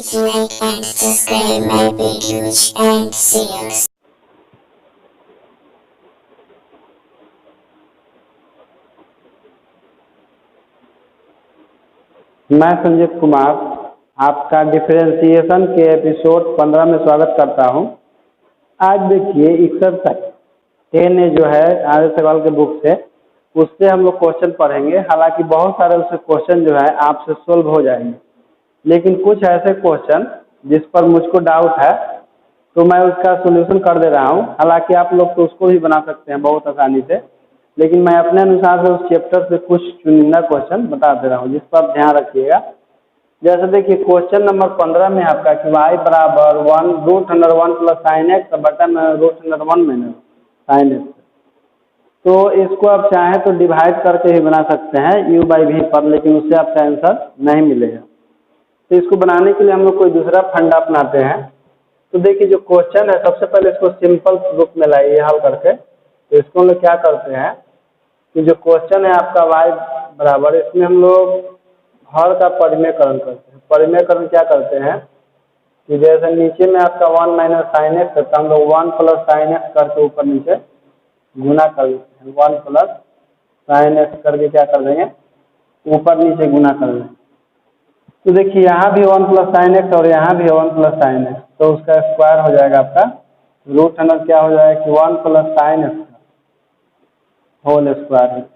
to like and subscribe my videos and see us. मैं संजीव कुमार आपका differentiation के episode 15 में स्वागत करता हूं। आज देखिए एक्सरसाइज 10 जो है आर्य सवाल के बुक से, उससे हम लोग क्वेश्चन पढ़ेंगे। हालांकि बहुत सारे उससे क्वेश्चन जो है आपसे सोल्व हो जाएंगे, लेकिन कुछ ऐसे क्वेश्चन जिस पर मुझको डाउट है तो मैं उसका सोल्यूशन कर दे रहा हूं। हालांकि आप लोग तो उसको भी बना सकते हैं बहुत आसानी से, लेकिन मैं अपने अनुसार से उस चैप्टर से कुछ चुनिंदा क्वेश्चन बता दे रहा हूँ, जिस पर आप ध्यान रखिएगा। जैसे देखिए क्वेश्चन नंबर 15 में आपका कि y बराबर 1√1 प्लस साइन एक्स बटा √1 माइनस साइन एक्स। तो इसको आप चाहें तो डिवाइड करके ही बना सकते हैं u/v पर, लेकिन उससे आपका आंसर नहीं मिलेगा। तो इसको बनाने के लिए हम लोग कोई दूसरा फंडा अपनाते हैं। तो देखिए जो क्वेश्चन है, सबसे पहले इसको सिंपल रूप में लाइए हल करके। तो इसको हम लोग क्या करते हैं कि जो क्वेश्चन है आपका y बराबर, इसमें हम लोग हर का परिमेयकरण करते हैं। परिमेयकरण क्या करते हैं कि जैसे नीचे में आपका 1 माइनस साइन एक्स है, तो हम लोग 1 प्लस साइन एक्स करके ऊपर नीचे गुना कर देते हैं। 1 प्लस साइन एक्स करके क्या कर देंगे, ऊपर नीचे गुना कर देंगे। तो देखिए यहाँ भी 1 प्लस साइन एक्स और यहाँ भी 1 प्लस साइन एक्स, तो उसका स्क्वायर हो जाएगा आपका रूट अंडर क्या हो जाएगा कि 1 plus sine X whole square है।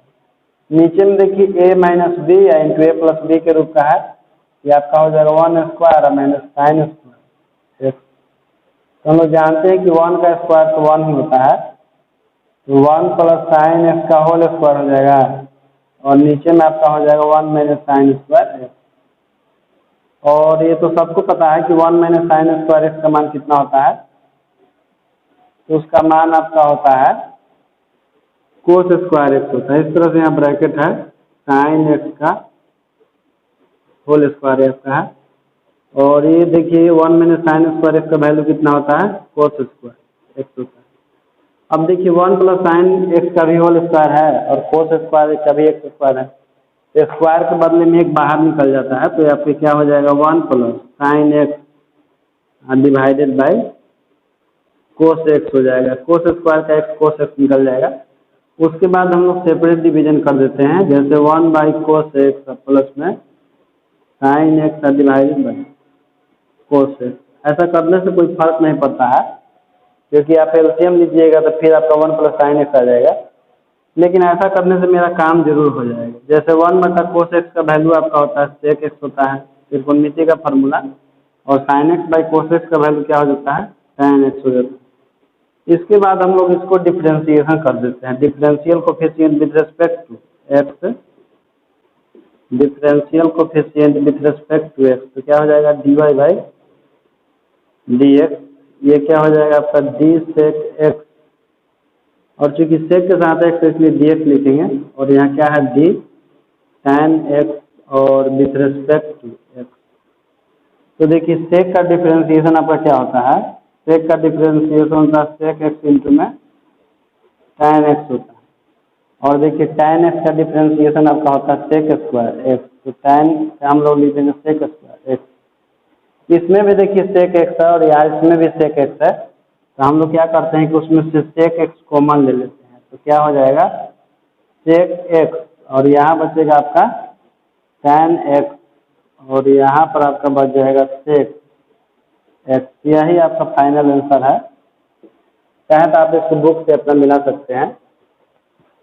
नीचे में देखिए a माइनस बी या इंटू ए प्लस बी के रूप का है, ये आपका हो जाएगा 1 square minus sine square X. तो हम लोग जानते हैं कि 1 का स्क्वायर तो 1 ही होता है, तो 1 प्लस साइन एक्स का होल स्क्वायर हो जाएगा और नीचे में आपका हो जाएगा 1 माइनस साइन स्क्वायर एक्स। और ये तो सबको पता है कि 1 माइनस साइन स्क्वायर एक्स का मान कितना होता है, तो उसका मान आपका होता है कोस स्क्वायर एक्स होता है। इस तरह से यहाँ ब्रैकेट है, साइन एक्स का होल स्क्वायर एक्स का है। और ये देखिए 1 माइनस साइन स्क्वायर एक्स का वैल्यू कितना होता है, कोस स्क्वायर एक्स होता है। अब देखिए 1 प्लस साइन एक्स का भी होल स्क्वायर है और कोस स्क्वायर एक्स का भी एक्स स्क्वायर है। तो स्क्वायर के बदले में एक बाहर निकल जाता है, तो आपके क्या हो जाएगा 1 plus sine x divided by cos x हो जाएगा। कोस स्क्वायर का एक्स कोस एक्स निकल जाएगा। उसके बाद हम लोग सेपरेट डिवीजन कर देते हैं, जैसे 1 बाई कोस एक्स प्लस में sine x divided by cos x. ऐसा करने से कोई फर्क नहीं पड़ता है, क्योंकि आप एलसीएम लीजिएगा तो फिर आपका 1 प्लस साइन एक्स आ जाएगा। लेकिन ऐसा करने से मेरा काम जरूर हो जाएगा। जैसे 1 बटा कोस एक्स का वैल्यू आपका होता है सेक एक्स होता है, त्रिकोणमिति का फार्मूला, और sine x by cos x का वैल्यू क्या हो जाता है, साइन एक्स हो जाता है। इसके बाद हम लोग इसको डिफरेंशिएशन कर देते हैं। Differential coefficient with respect to X, differential coefficient with respect to X, तो क्या हो जाएगा dy बाई डी एक्स। ये क्या हो जाएगा आपका डी सेक एक्स, और चूंकि सेक के साथ एक्स इसलिए डी एक्स लिखेंगे, और यहाँ क्या है डी tan एक्स और विथ रिस्पेक्ट टू एक्स। तो देखिए सेक का डिफरेंशिएशन आपका क्या होता है, सेक का डिफरेंशिएशन होता है सेक एक्स इंटू में tan एक्स होता है। और देखिए tan एक्स का डिफरेंशिएशन आपका होता है सेक स्क्वायर एक्स, तो tan हम लोग लिख देंगे सेक स्क्वायर एक्स। इसमें भी देखिए सेक एक्स है और यहाँ इसमें भी सेक एक्स है, तो हम लोग क्या करते हैं कि उसमें से सेक एक्स कॉमन ले लेते हैं। तो क्या हो जाएगा सेक एक्स, और यहाँ बचेगा आपका tan एक्स, और यहाँ पर आपका बच जाएगा सेक एक्स। यही आपका फाइनल आंसर है। चाहे तो आप इसको बुक से अपना मिला सकते हैं।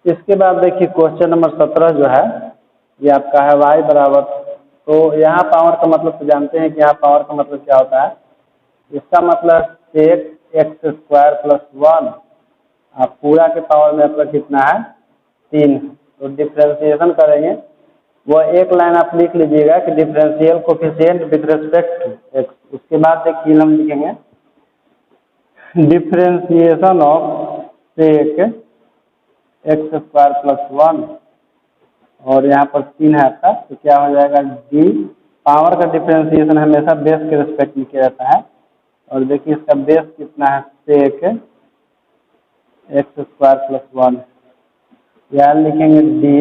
इसके बाद देखिए क्वेश्चन नंबर 17 जो है, ये आपका है y बराबर, तो यहाँ पावर का मतलब तो जानते हैं कि यहाँ पावर का मतलब क्या होता है। इसका मतलब सेक एक्स स्क्वायर प्लस 1, आप पूरा के पावर में आपका कितना है 3। तो डिफरेंशिएशन करेंगे, वो एक लाइन आप लिख लीजिएगा कि differential coefficient with respect to X. उसके बाद देखिए हम लिखेंगे differentiation of sec X square plus 1, और यहाँ पर 3 है आपका, तो क्या हो जाएगा डी। पावर का डिफरेंशिएशन हमेशा बेस के रिस्पेक्ट में किया जाता है, और देखिए इसका बेस कितना है सेक एक्स स्क्वायर प्लस 1, यहाँ लिखेंगे D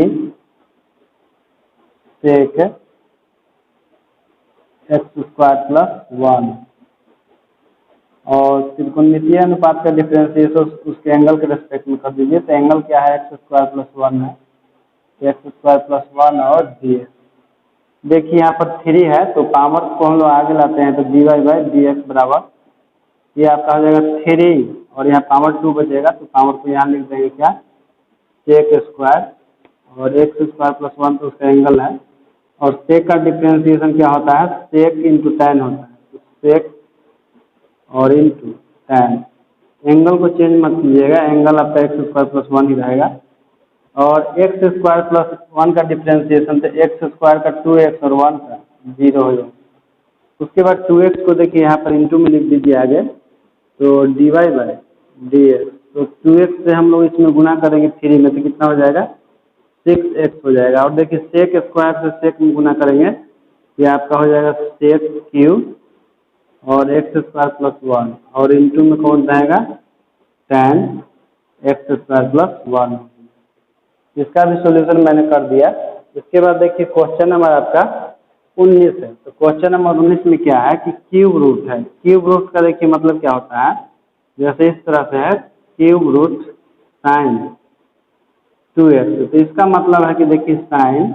sec X square plus 1। और त्रिकोणमितीय अनुपात का डिफरेंशिएशन उसके एंगल के रेस्पेक्ट में कर दीजिए। तो एंगल क्या है, एक्स स्क्वायर प्लस 1 है, एक्स स्क्वायर प्लस 1 और डी एक्स। देखिए यहाँ पर 3 है तो पावर को हम लोग आगे लाते हैं, तो D Y by D X बराबर ये आपका हो जाएगा 3 और यहाँ पावर 2 बचेगा, तो पावर को यहाँ लिख देंगे क्या, सेक स्क्वायर, और एक्स स्क्वायर प्लस 1 तो उसका एंगल है, और सेक का डिफरेंशिएशन क्या होता है, सेक इंटू टैन होता है। तो सेक और इंटू टैन, एंगल को चेंज मत कीजिएगा, एंगल आपका एक्स स्क्वायर प्लस 1 ही रहेगा। और एक्स स्क्वायर प्लस 1 का डिफरेंशिएशन, तो एक्स स्क्वायर का 2x और 1 का 0 हो जाएगा। उसके बाद 2x को देखिए यहाँ पर इंटू में लिख दीजिए आगे, तो D Y by D X, तो 2x से हम लोग इसमें गुना करेंगे 3 में, तो कितना हो जाएगा, 6x हो जाएगा। और देखिए सेक स्क्वायर से सेक में गुना करेंगे, ये आपका हो जाएगा सेक क्यूब और एक्स स्क्वायर प्लस 1, और इंटू में कौन रहेगा, टैन एक्स स्क्वायर प्लस 1। इसका भी सॉल्यूशन मैंने कर दिया। इसके बाद देखिए क्वेश्चन नंबर आपका 19 है। तो क्वेश्चन नंबर 19 में क्या है कि क्यूब रूट है। क्यूब रूट का देखिए मतलब क्या होता है, जैसे इस तरह से है क्यूब रूट साइन 2x, तो इसका मतलब है कि देखिए साइन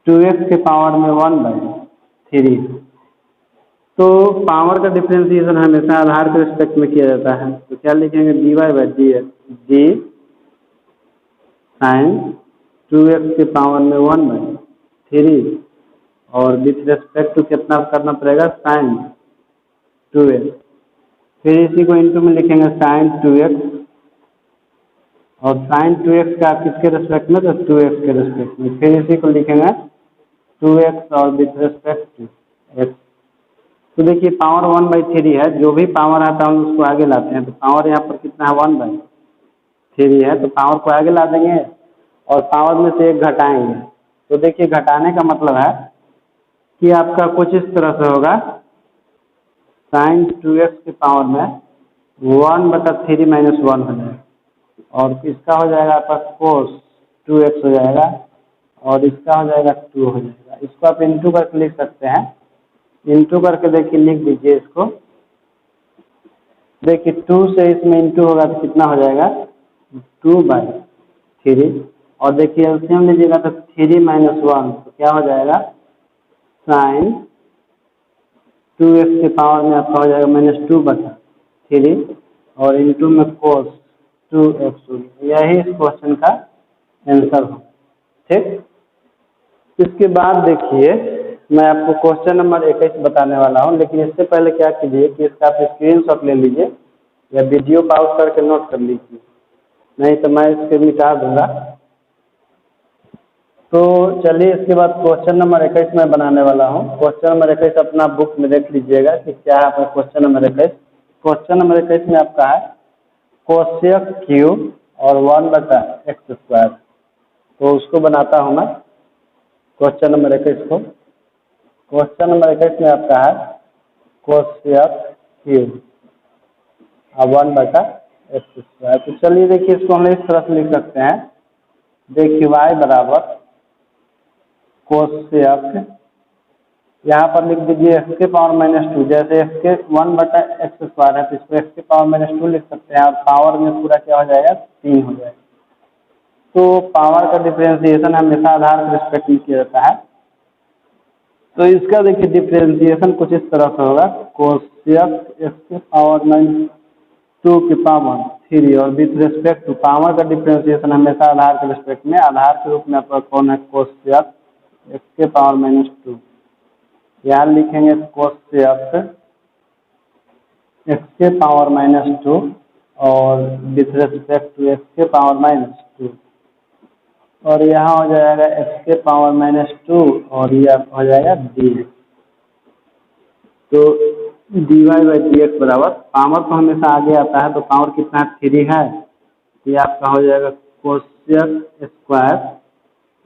2x के पावर में 1/3। तो पावर का डिफरेंशिएशन हमेशा आधार के रिस्पेक्ट में किया जाता है, तो क्या लिखेंगे, d Y by D x, d sine 2x के पावर में 1/3 और विथ रेस्पेक्ट टू कितना करना पड़ेगा, साइन 2x। फिर इसी को इंटू में लिखेंगे साइन 2x, और साइन 2x का किसके रेस्पेक्ट में, तो 2x के रेस्पेक्ट में। फिर इसी को लिखेंगे 2x और विथ रेस्पेक्ट टू x। तो देखिए पावर 1/3 है, जो भी पावर आता है हम उसको आगे लाते हैं। तो पावर यहाँ पर कितना है, 1/3 है, तो पावर को आगे ला देंगे और पावर में से 1 घटाएंगे। तो देखिए घटाने का मतलब है कि आपका कुछ इस तरह से होगा, साइन 2x के पावर में 1/3 माइनस 1 हो जाएगा, और इसका हो जाएगा आपका कोस 2x हो जाएगा, और इसका हो जाएगा 2 हो जाएगा। इसको आप इंटू करके लिख सकते हैं, इंटू करके देखिए लिख दीजिए इसको। देखिए 2 से इसमें इंटू होगा तो कितना हो जाएगा, 2/3, और देखिए एलसीएम लीजिएगा तो 3 माइनस 1, तो क्या हो जाएगा, साइन 2x के पावर में आपका हो जाएगा -2/3 और इंटू में कोस 2x। यही इस क्वेश्चन का आंसर हो, ठीक। इसके बाद देखिए मैं आपको क्वेश्चन नंबर 21 बताने वाला हूं, लेकिन इससे पहले क्या कीजिए कि इसका आप स्क्रीनशॉट ले लीजिए या वीडियो पॉज करके नोट कर लीजिए, नहीं तो मैं इसके मिटा दूंगा। तो चलिए इसके बाद क्वेश्चन नंबर 21 मैं बनाने वाला हूं। क्वेश्चन नंबर 21 अपना बुक में देख लीजिएगा कि क्या है आपका क्वेश्चन नंबर 21। क्वेश्चन नंबर 21 में आपका है कोसेक क्यूब और 1/x²। तो उसको बनाता हूं मैं क्वेश्चन नंबर 21 को। क्वेश्चन नंबर 21 में आपका है कोसेक क्यूब और 1/x²। तो चलिए देखिए इसको हम इस तरह से लिख सकते हैं, देखिए y बराबर कोसेक, यहाँ पर लिख दीजिए x के पावर -2, जैसे x के 1/x² है तो इसको x के पावर -2 लिख सकते हैं, और पावर में पूरा क्या हो जाएगा, 3 हो जाएगा। तो पावर का डिफरेंशिएशन हमेशा आधार के रिस्पेक्ट में किया जाता है। तो इसका देखिए डिफरेंशिएशन कुछ इस तरह से होगा, कोसेक x के पावर -2 के पावर 3 और विथ रेस्पेक्ट टू पावर का डिफरेंशिएशन हमेशा आधार के रिस्पेक्ट में, आधार के रूप में आपका कौन है, कोसेक x के पावर -2। यहाँ लिखेंगे कोसेक x के पावर -2 और विथ रेस्पेक्ट टू x के पावर -2, और यहाँ हो जाएगा x के पावर -2 और ये हो जाएगा dx। तो dy बाई dx बराबर, पावर तो हमेशा आगे आता है, तो पावर कितना 3 है, ये आपका हो जाएगा कोसेक स्क्वायर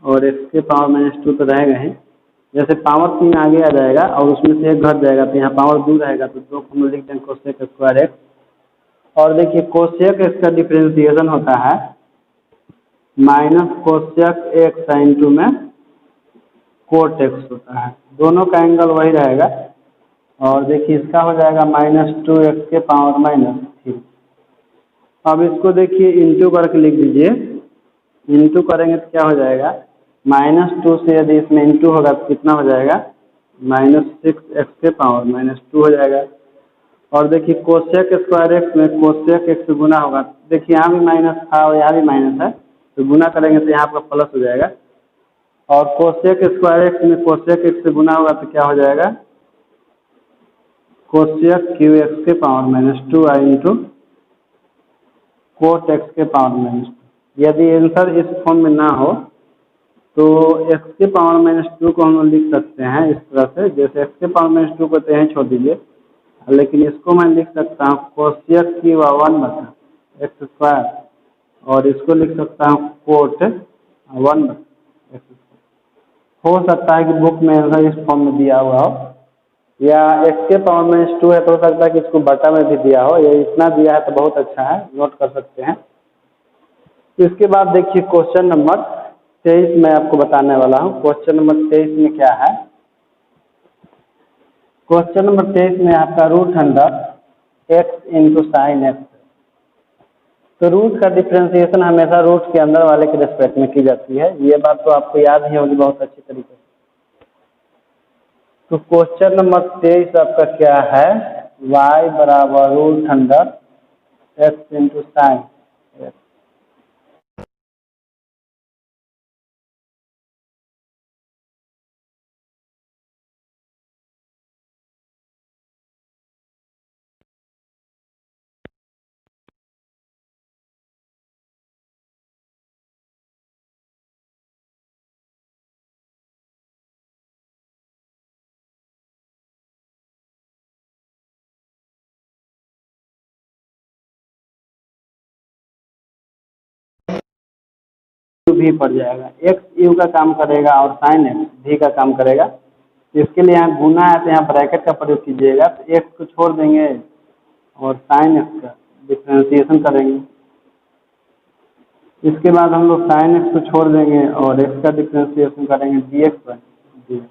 और x के पावर -2 तो रहेगा ही, जैसे पावर 3 आगे आ जाएगा और उसमें से 1 घट जाएगा तो यहाँ पावर 2 रहेगा, तो 2 को हम लिख देंगे कोसेक स्क्वायर x। और देखिए कोसेक x का डिफरेंशिएशन होता है माइनस कोसेक x इंटू में कोट एक्स होता है, दोनों का एंगल वही रहेगा। और देखिए इसका हो जाएगा -2x के पावर -3। अब इसको देखिए इंटू करके लिख दीजिए, इंटू करेंगे तो क्या हो जाएगा, -2 से यदि इसमें इंटू होगा तो कितना हो जाएगा, -6x के पावर -2 हो जाएगा। और देखिए कोसेक स्क्वायर एक्स में कोसेक एक्स से गुना होगा, देखिए यहाँ भी माइनस था और यहाँ भी माइनस है, तो गुना करेंगे तो यहाँ पर प्लस हो जाएगा। और कोसेक स्क्वायर एक्स में कोसेक एक्स से गुना होगा तो क्या हो जाएगा, कोसेक क्यू एक्स के पावर -2 आई इंटू कोट एक्स के पावर -2। यदि आंसर इस फॉर्म में ना हो तो एक्स के पावर -2 को हम लिख सकते हैं इस तरह से, जैसे एक्स के पावर -2 को तो यहीं छोड़ दीजिए, लेकिन इसको मैं लिख सकता हूँ कोसेक की 1/x स्क्वायर, और इसको लिख सकता हूँ कोट 1/x स्क्वायर। हो सकता है कि बुक में आंसर इस फॉर्म में दिया हुआ हो, या एक्स के पावर -2 है तो हो सकता है कि इसको बटा में भी दिया हो, ये इतना दिया है तो बहुत अच्छा है, नोट कर सकते हैं। इसके बाद देखिए क्वेश्चन नंबर 23 मैं आपको बताने वाला हूँ। क्वेश्चन नंबर 23 में क्या है, क्वेश्चन नंबर 23 में आपका √100x इंटू साइन एक्स। तो रूट का डिफ्रेंसिएशन हमेशा रूट के अंदर वाले के रिस्पेक्ट में की जाती है, ये बात तो आपको याद ही होगी बहुत अच्छी तरीके से। तो क्वेश्चन नंबर 23 आपका क्या है, y बराबर √100x इंटू साइन। भी पड़ जाएगा, एक्स यू का काम करेगा और साइन एक्स भी का काम करेगा। इसके लिए यहाँ गुना है तो यहाँ ब्रैकेट का प्रयोग कीजिएगा, तो एक्स को छोड़ देंगे और साइन एक्स का डिफ्रेंसिएशन करेंगे। इसके बाद हम लोग साइन एक्स को छोड़ देंगे और एक्स का डिफ्रेंसिएशन करेंगे dx/dx।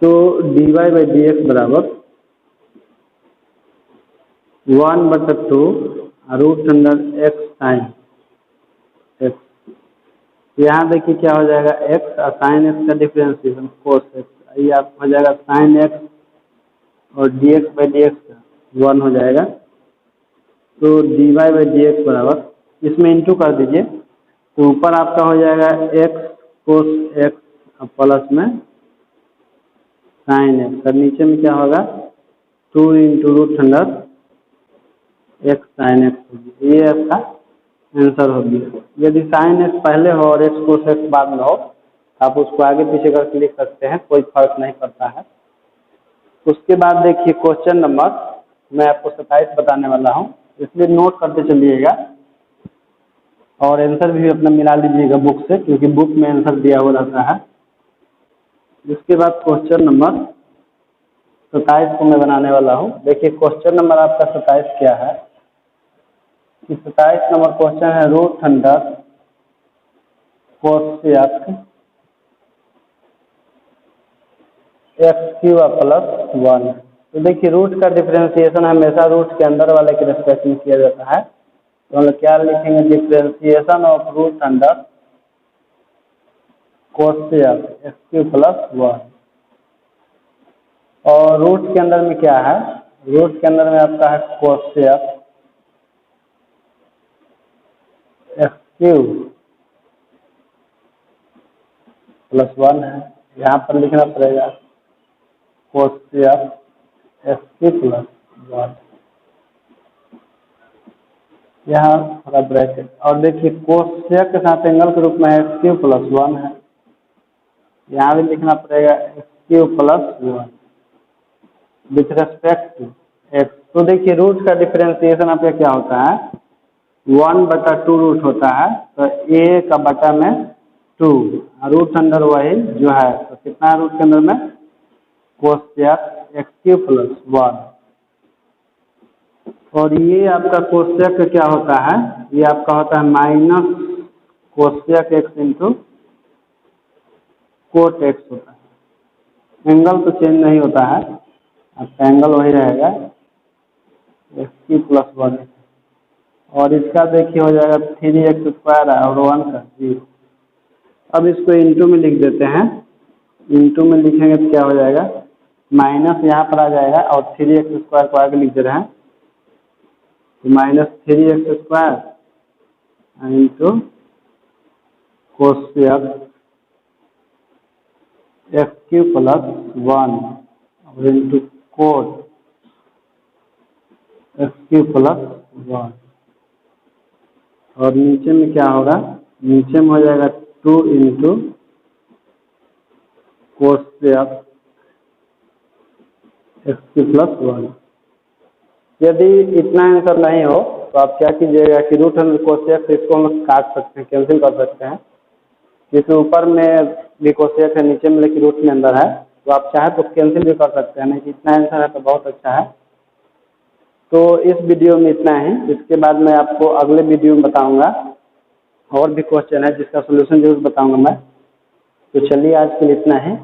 तो dy/dx बराबर 1/2 √100x साइन एक्स। यहाँ देखिए क्या हो जाएगा, एक्स और साइन एक्स का डिफ्रेंसिएशन कोस एक्स, ये आपको हो जाएगा साइन एक्स और dx/dx का 1 हो जाएगा। तो dy/dx बराबर, इसमें इंटू कर दीजिए तो ऊपर आपका हो जाएगा एक्स कोस एक्स प्लस में साइन एक्स, और नीचे में क्या होगा 2 इंटू √100 एक्स साइन एक्स होगी, ये आपका आंसर होगी। यदि साइन एक्स पहले हो और एक्स कोस एक्स बाद में हो आप उसको आगे पीछे करके लिख सकते हैं, कोई फर्क नहीं पड़ता है। उसके बाद देखिए क्वेश्चन नंबर मैं आपको 27 बताने वाला हूँ, इसलिए नोट करते चलिएगा और आंसर भी अपना मिला लीजिएगा बुक से, क्योंकि बुक में आंसर दिया हुआ रहता है। इसके बाद क्वेश्चन नंबर 27 को मैं बनाने वाला हूँ। देखिए क्वेश्चन नंबर आपका 27 क्या है, कि 27 नंबर क्वेश्चन है √100 कोसेक x³ + 1। तो देखिए रूट का डिफ्रेंसिएशन हमेशा रूट के अंदर वाले के रिस्पेक्ट में किया जाता है, तो हम लोग क्या लिखेंगे, डिफ्रेंसिएशन ऑफ √100 कोसेक x³ + 1। और रूट के अंदर में क्या है, रूट के अंदर में आपका है कोसेक x³ + 1 है, यहाँ पर लिखना पड़ेगा कोसेक x³ + 1, यहाँ थोड़ा ब्रैकेट। और देखिए कोसेक के साथ एंगल के रूप में x³ + 1 है, यहाँ भी लिखना पड़ेगा x³ + 1 with respect to X. तो देखिए रूट का डिफ्रेंसिएशन आपका क्या होता है, 1/2 रूट होता है, तो a का बटा में 2 रूट अंडर वही जो है, तो कितना है रूट के अंदर में कोसेक x³ + 1। और ये आपका कोसेक का क्या होता है, ये आपका होता है minus cosec x into cot x होता है। एंगल तो चेंज नहीं होता है, आपका एंगल वही रहेगा x³ + 1। और इसका देखिए हो जाएगा 3x² और 1 का 0। अब इसको इंटू में लिख देते हैं। इंटू में लिखेंगे तो क्या हो जाएगा, माइनस यहाँ पर आ जाएगा और 3x² को आगे लिख दे रहे हैं, तो -3x² इंटू कोसेक x³ + 1 और इंटू कोट x³ + 1। और नीचे में क्या होगा, नीचे में हो जाएगा 2 इंटू कोसेक x³ + 1। यदि इतना आंसर नहीं हो तो आप क्या कीजिएगा कि रूट अंडर कोसेक से इसको हम काट सकते हैं, कैंसिल कर सकते हैं। जैसे ऊपर में भी कोसेक है, नीचे में लेकिन रूट में अंदर है, तो आप चाहे तो कैंसिल भी कर सकते हैं। नहीं, इतना आंसर है तो बहुत अच्छा है। तो इस वीडियो में इतना ही। इसके बाद मैं आपको अगले वीडियो में बताऊंगा, और भी क्वेश्चन है जिसका सोल्यूशन जरूर बताऊंगा मैं। तो चलिए आज के लिए इतना है।